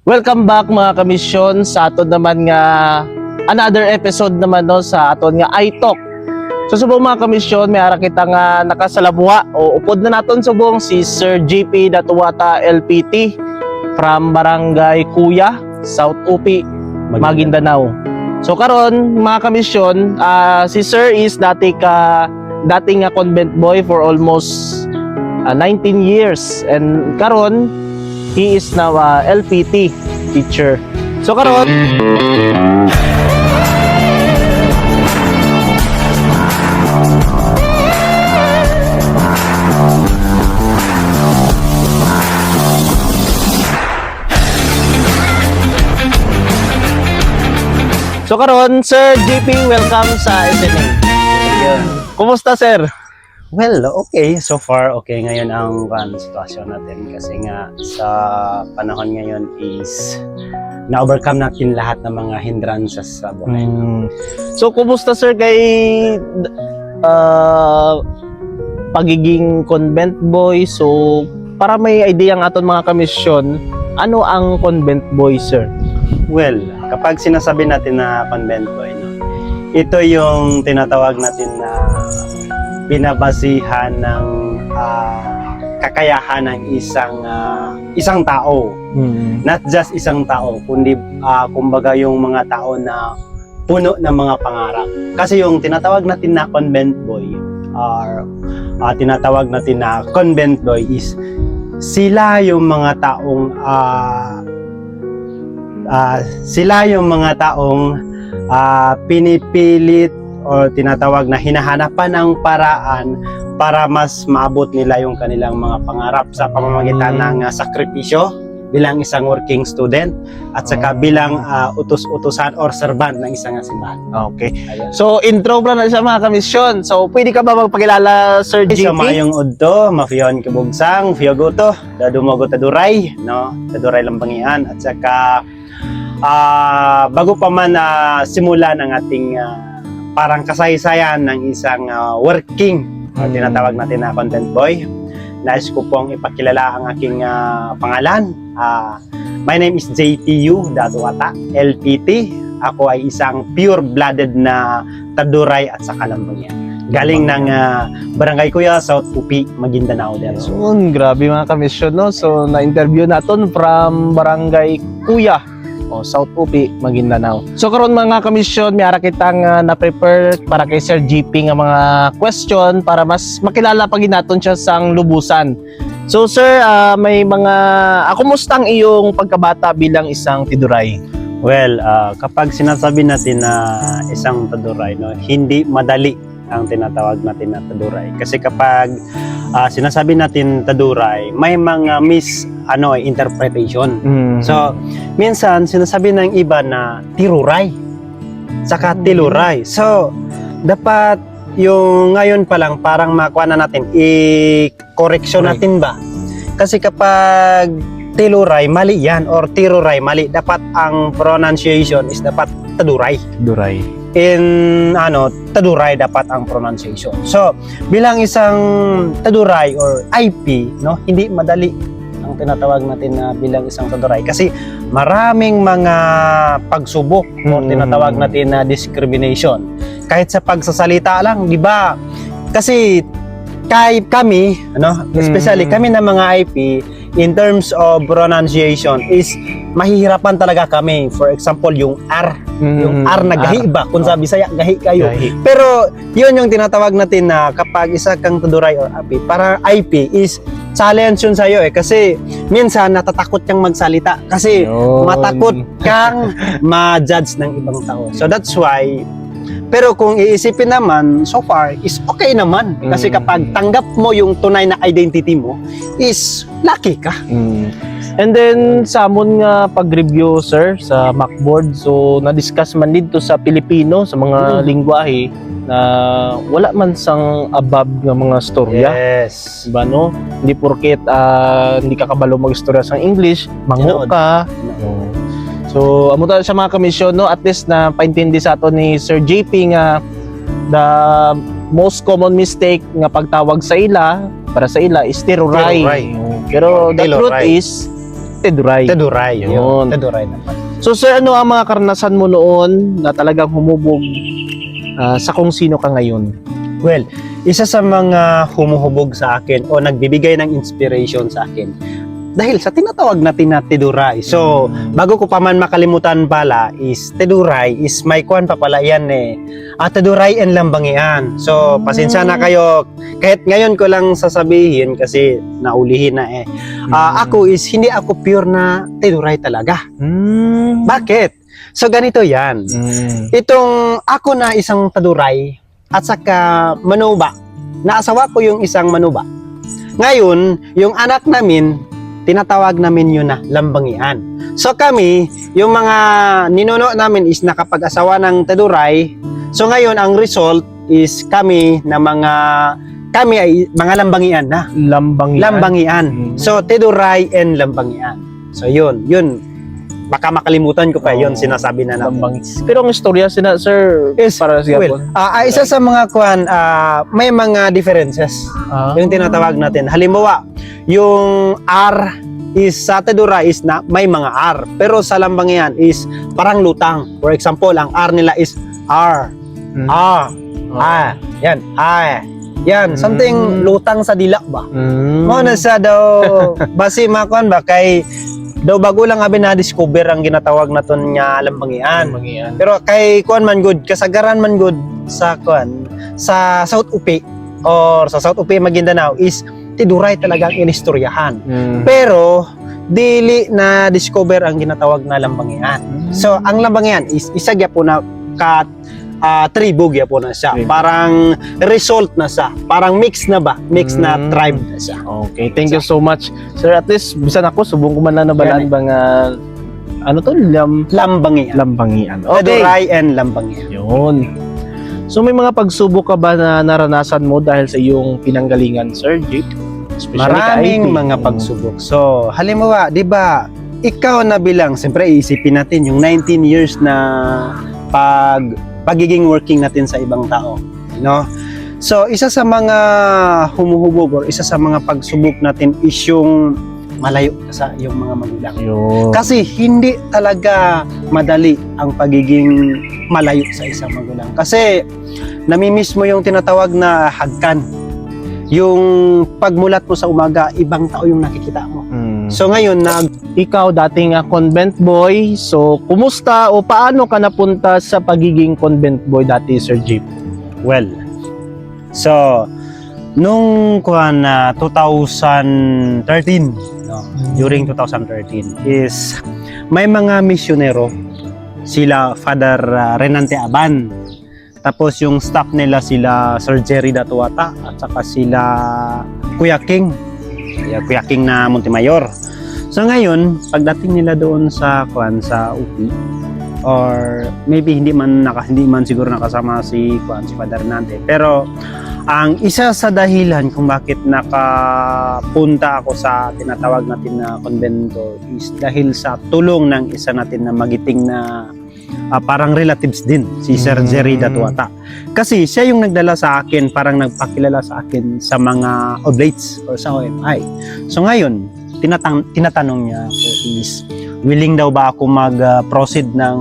Welcome back mga kamisyon sa aton naman nga another episode naman no sa aton nga iTalk. So subong mga kamisyon, may ara kita nga nakasalamuha o upod na naton subong si Sir JP Datuwata LPT from Barangay Kuya, South Upi, Maguindanao. So karon mga kamisyon, si Sir is dating nga convent boy for almost 19 years and karon he is now a LPT teacher. So karon Sir JP, welcome sa SNA. Kumusta sir? Well, okay. So far, okay ngayon ang sitwasyon natin kasi nga sa panahon ngayon is na-overcome natin lahat ng mga hindrances sa buhay. So, kumusta sir kay pagiging convent boy? So, para may idea ang aton mga kamisyon, ano ang convent boy sir? Well, kapag sinasabi natin na convent boy, no, ito yung tinatawag natin na binabasihan ng kakayahan ng isang tao. Not just isang tao, kundi kumbaga yung mga tao na puno ng mga pangarap. Kasi yung tinatawag natin na convent boy or tinatawag natin na convent boy is sila yung mga taong pinipilit o tinatawag na hinahanapan ng paraan para mas maabot nila yung kanilang mga pangarap sa pamamagitan ng sakripisyo bilang isang working student at saka bilang utos-utusan or servant ng isang simbahan. Okay. Ayan. So, intro pa na sa mga kamisyon. So, pwede ka ba magpakilala Sir JP? Sa mayong udto, mafiyon kabugsang, fiyogoto, dadumogo taduray, no? Taduray lambangian at saka bago pa man simula ng ating parang kasaysayan ng isang working tinatawag natin na content boy. Nais ko pong ipakilala ang aking pangalan. My name is JPU Datuwata LPT. Ako ay isang pure-blooded na Taduray at saka Lambangyan. Galing ng Barangay Kuya, South Upi, Maguindanao. So, grabe mga kamisyon, no? So, na-interview natin from Barangay Kuya, South Upi, Maguindanao. So karon mga kamisyon, may ara kitang na-prepare para kay Sir JP nga mga question para mas makilala pa ginaton siya sang lubusan. So sir, may mga kumusta ang iyong pagkabata bilang isang tiduray? Well, kapag sinasabi natin na isang taduray, no, hindi madali ang tinatawag natin na taduray. Kasi kapag sinasabi natin taduray, may mga interpretation. So, minsan sinasabi ng iba na tiruray, saka tiluray. So, dapat yung ngayon pa lang parang makuha na natin, i-correction natin ba? Kasi kapag tiluray, mali yan, or tiruray, mali. Dapat ang pronunciation is dapat taduray. Tiduray. Taduray dapat ang pronunciation. So, bilang isang taduray or IP, no, hindi madali ang tinatawag natin na bilang isang taduray kasi maraming mga pagsubok o tinatawag natin na discrimination. Kahit sa pagsasalita lang, di ba? Kasi kami, especially kami na mga IP, in terms of pronunciation is mahihirapan talaga kami. For example, yung R. Yung R na gahi ba? Kung sa Bisaya, gahi kayo. Gahi. Pero yun yung tinatawag natin na kapag isa kang taduray or IP, para IP is challenge yun sa'yo kasi minsan natatakot kang magsalita kasi matakot kang ma-judge ng ibang tao. So that's why, pero kung iisipin naman, so far, is okay naman. Kasi kapag tanggap mo yung tunay na identity mo, is lucky ka. And then, sa amon nga pag-review, sir, sa Macboard, so, na-discuss man dito sa Pilipino, sa mga lingwahe, na wala man sang above nga mga storya. Yes. Diba, no? Hindi porket hindi ka kabalo mag-istorya sa English, mango ka. So, amo ta sa mga kamisyon, no? At least na paintindi sa ato ni Sir JP nga the most common mistake nga pagtawag sa ila, para sa ila, is tiruray. Pero the truth is, Teduray. Teduray. Yun. Yun. Teduray naman. So sir, ano ang mga karanasan mo noon na talagang humubog sa kung sino ka ngayon? Well, isa sa mga humuhubog sa akin o nagbibigay ng inspiration sa akin dahil sa tinatawag natin na Teduray. So, bago ko pa man makalimutan pala is Teduray is may kuwan pa pala yan Teduray and Lambangian. So, pasensya na kayo. Kahit ngayon ko lang sasabihin kasi naulihin na ako is hindi ako pure na Teduray talaga. Bakit? So, ganito yan. Itong ako na isang Teduray at saka manuba. Naasawa ko yung isang manuba. Ngayon, yung anak namin, tinatawag namin yun na Lambangian. So kami, yung mga ninuno namin is nakapag-asawa ng Teduray. So ngayon, ang result is kami ay mga Lambangian na. Lambangian. So Teduray and Lambangian. So yun. Baka makalimutan ko pa yun, sinasabi na namin. Pero ang istorya sir, para sa isa sa mga kuwan, may mga differences. Yung tinatawag natin. Halimbawa, yung R is sa Teduray is na may mga R. Pero sa Lambangian is parang lutang. For example, ang R nila is R. Yan. Yan, something lutang sa dila ba? Mo na sa daw basi makuan ba kay daw bago lang abi na discover ang ginatawag naton nga Lambangian. Pero kay kuan man good, kasagaran man good sa kuan sa South Upi or sa South Upi Maguindanao is Teduray talaga ang inistoryahan. Pero dili na discover ang ginatawag na Lambangian. So ang Lambangian is isa gyapon na tribo gyapon na siya. Parang result na siya. Parang mix na tribe na siya. Okay, thank you so much. Sir, at least bisan ako subong ko man na nabalaan ba nga Lambangian. Okay. Teduray and Lambangian. Yun. So may mga pagsubok ka ba na naranasan mo dahil sa iyong pinanggalingan, Sir Jake? Maraming mga pagsubok. So, halimbawa, 'di ba, ikaw na bilang, siyempre iisipin natin yung 19 years na pagiging working natin sa ibang tao, no? So, isa sa mga humuhubog or isa sa mga pagsubok natin is yung malayo sa iyong mga magulang. Kasi hindi talaga madali ang pagiging malayo sa isang magulang. Kasi namimiss mo yung tinatawag na hagkan. Yung pagmulat mo sa umaga, ibang tao yung nakikita mo. So ngayon, ikaw dating convent boy, so kumusta o paano ka napunta sa pagiging convent boy dati, Sir Jeep? Well, so nung 2013, no, during 2013 is may mga misyonero, sila Father Renante Aban. Tapos yung staff nila sila Sir Jerry Datuata at saka sila Kuya King na Montemayor. So ngayon, pagdating nila doon sa UP or maybe hindi man siguro nakasama si Father Renante. Pero ang isa sa dahilan kung bakit nakapunta ako sa tinatawag natin na konbento is dahil sa tulong ng isa natin na magiting na parang relatives din, si Sir Jerry Datuata. Kasi siya yung nagdala sa akin, parang nagpakilala sa akin sa mga oblates or sa OMI. So ngayon, tinatanong niya ako is, willing daw ba ako mag-proceed ng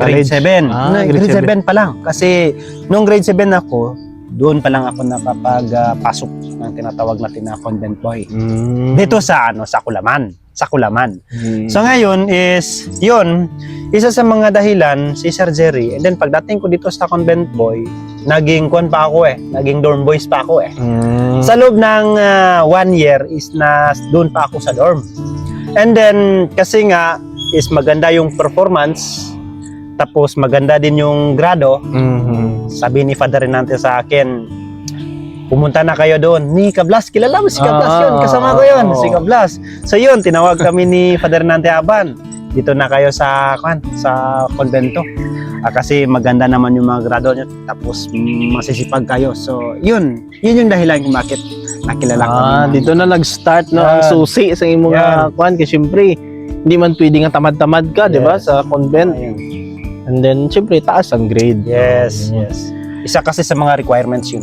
grade 7? Grade 7 pa lang. Kasi nung grade 7 ako, doon pa lang ako napapagpasok ng tinatawag natin na convent boy. Dito sa Kulaman. So ngayon is yun, isa sa mga dahilan si Sir Jerry, and then pagdating ko dito sa convent boy, naging naging dorm boys pa ako Sa loob ng 1 year is na doon pa ako sa dorm. And then kasi nga is maganda yung performance, tapos maganda din yung grado. Sabi ni Father Renante sa akin, pumunta na kayo doon. Ni Kablas, kilala mo si Kablas yun. Kasama ko yun, si Kablas. So yun, tinawag kami ni Father Renante Aban. Dito na kayo sa konbento. Kasi maganda naman yung mga grado nyo. Tapos masisipag kayo. So yun yung dahilan kung bakit nakilala ko. Dito na nag-start ang susi sa imong kasi syempre, hindi man pwede nga tamad-tamad ka, di ba, sa convent. And then, syempre, taas ang grade. Yes. Isa kasi sa mga requirements yun.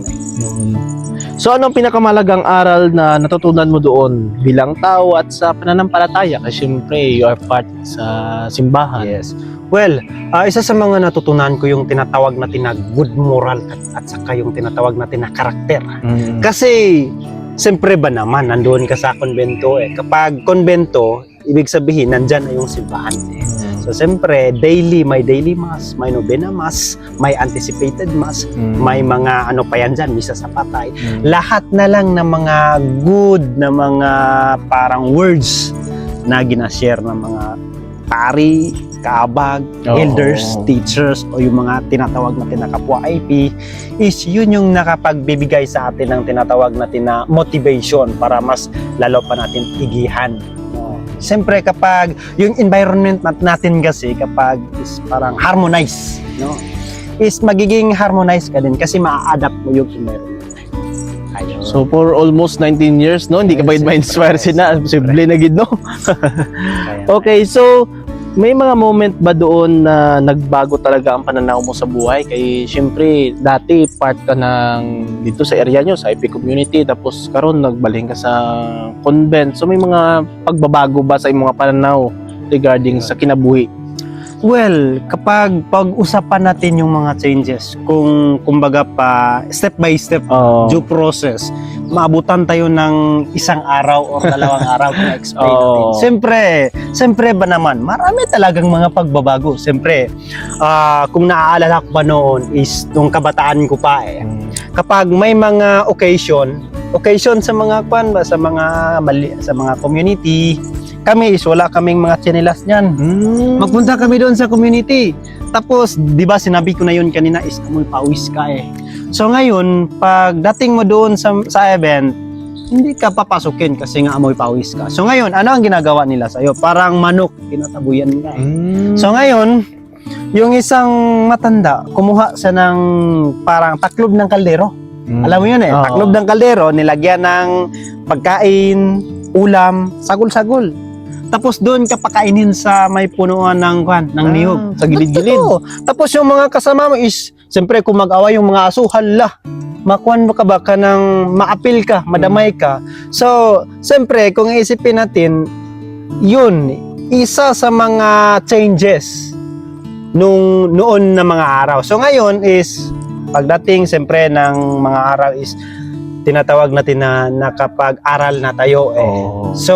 So anong pinakamalagang aral na natutunan mo doon bilang tao at sa pananampalataya? Kasi syempre, you are part sa simbahan. Yes. Well, isa sa mga natutunan ko yung tinatawag natin na good moral at saka yung tinatawag natin na karakter. Mm. Kasi, siyempre ba naman, nandoon ka sa konbento eh. Kapag konbento, ibig sabihin, nandyan na yung simbahan eh. So, siyempre, may daily mass, may novena mass, may anticipated mass, may mga ano pa yan dyan, misa sa patay. Lahat na lang ng mga good na mga parang words na ginashare ng mga pari, kaabag, elders, teachers, o yung mga tinatawag natin na kapwa IP, is yun yung nakapagbibigay sa atin ng tinatawag natin na motivation para mas lalo pa natin igihan. Siyempre kapag yung environment natin kasi kapag is parang harmonize, no? Is magiging harmonize ka din kasi maa-adapt mo yung environment. Ayun. So for almost 19 years, no? Hindi ka ba Yes, ma-inspire yes, na? Posible na gid, no? Kaya- Okay, so may mga moment ba doon na nagbago talaga ang pananaw mo sa buhay? Kaya syempre, dati part ka ng dito sa area nyo, sa IP community, tapos karon nagbaling ka sa convent. So may mga pagbabago ba sa iyong mga pananaw regarding sa kinabuhi? Well, kapag pag-usapan natin yung mga changes, kung kumbaga pa step by step, due process, maabutan tayo ng isang araw o dalawang araw na explain natin. Siyempre ba naman, marami talagang mga pagbabago. Siyempre, kung naaalala ko pa noon is nung kabataan ko pa eh. Kapag may mga occasion sa mga sa mga community, kami is wala kaming mga tsinelas niyan. Magpunta kami doon sa community. Tapos, di ba sinabi ko na yun kanina is amoy pawis ka eh. So ngayon, pag dating mo doon sa event, hindi ka papasukin kasi nga amoy pawis ka. So ngayon, ano ang ginagawa nila sa'yo? Parang manok, tinatabuyan ka eh. So ngayon, yung isang matanda, kumuha siya ng parang taklob ng kaldero. Alam mo yun eh, taklob ng kaldero, nilagyan ng pagkain, ulam, sagol-sagol. Tapos doon ka pakainin sa may punuan ng niyog. Sa gilid-gilid. Totoo. Tapos yung mga kasama mo is, siyempre kung mag-away yung mga aso, hala, makuhan mo ka ba ka ng maapil ka, madamay ka. So, siyempre, kung isipin natin, yun, isa sa mga changes noon na mga araw. So ngayon is, pagdating siyempre ng mga araw is, tinatawag natin na nakapag-aral na tayo eh. So,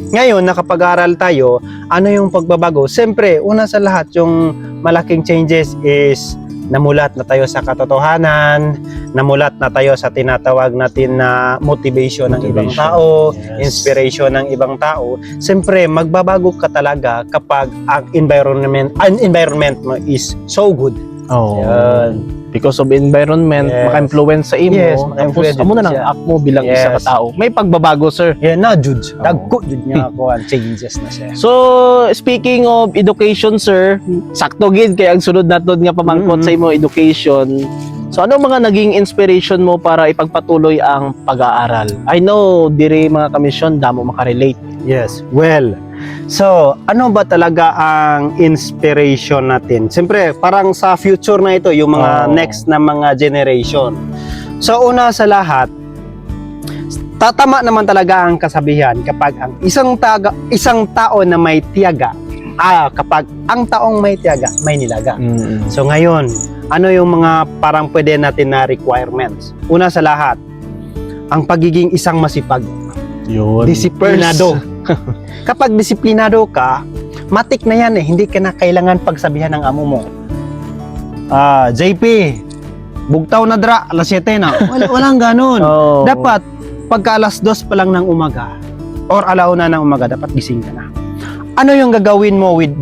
ngayon, nakapag-aral tayo, ano yung pagbabago? Siyempre, una sa lahat, yung malaking changes is namulat na tayo sa katotohanan, namulat na tayo sa tinatawag natin na motivation ng ibang tao, inspiration ng ibang tao. Siyempre, magbabago ka talaga kapag ang environment mo is so good. Yan. Because of environment, maka-influence sa imo. Yes, Tapos, amo na ng act mo bilang isa ka tao. May pagbabago, sir. Yan na, Jude. Dagko, Jude niya ako. Changes na siya. So, speaking of education, sir, sakto gid kay ang sunod naton nga pamangkot sa imo education. So, ano mga naging inspiration mo para ipagpatuloy ang pag-aaral? I know, diri mga kamisyon, damo makarelate. Yes, well, so, ano ba talaga ang inspiration natin? Siyempre, parang sa future na ito, yung mga next na mga generation. So, una sa lahat, tatama naman talaga ang kasabihan kapag ang isang tao na may tiyaga, kapag ang taong may tiyaga, may nilaga. So, ngayon, ano yung mga parang pwede natin na requirements? Una sa lahat, ang pagiging isang masipag. Yun. Disiplinado. Kapag disiplinado ka, matik na yan eh. Hindi ka na kailangan pagsabihan ng amo mo. JP, bugtaw na dra, alas 7 na. Walang ganun. Dapat, pagka alas 2 pa lang ng umaga, or alauna ng umaga, dapat gising ka na. Ano yung gagawin mo with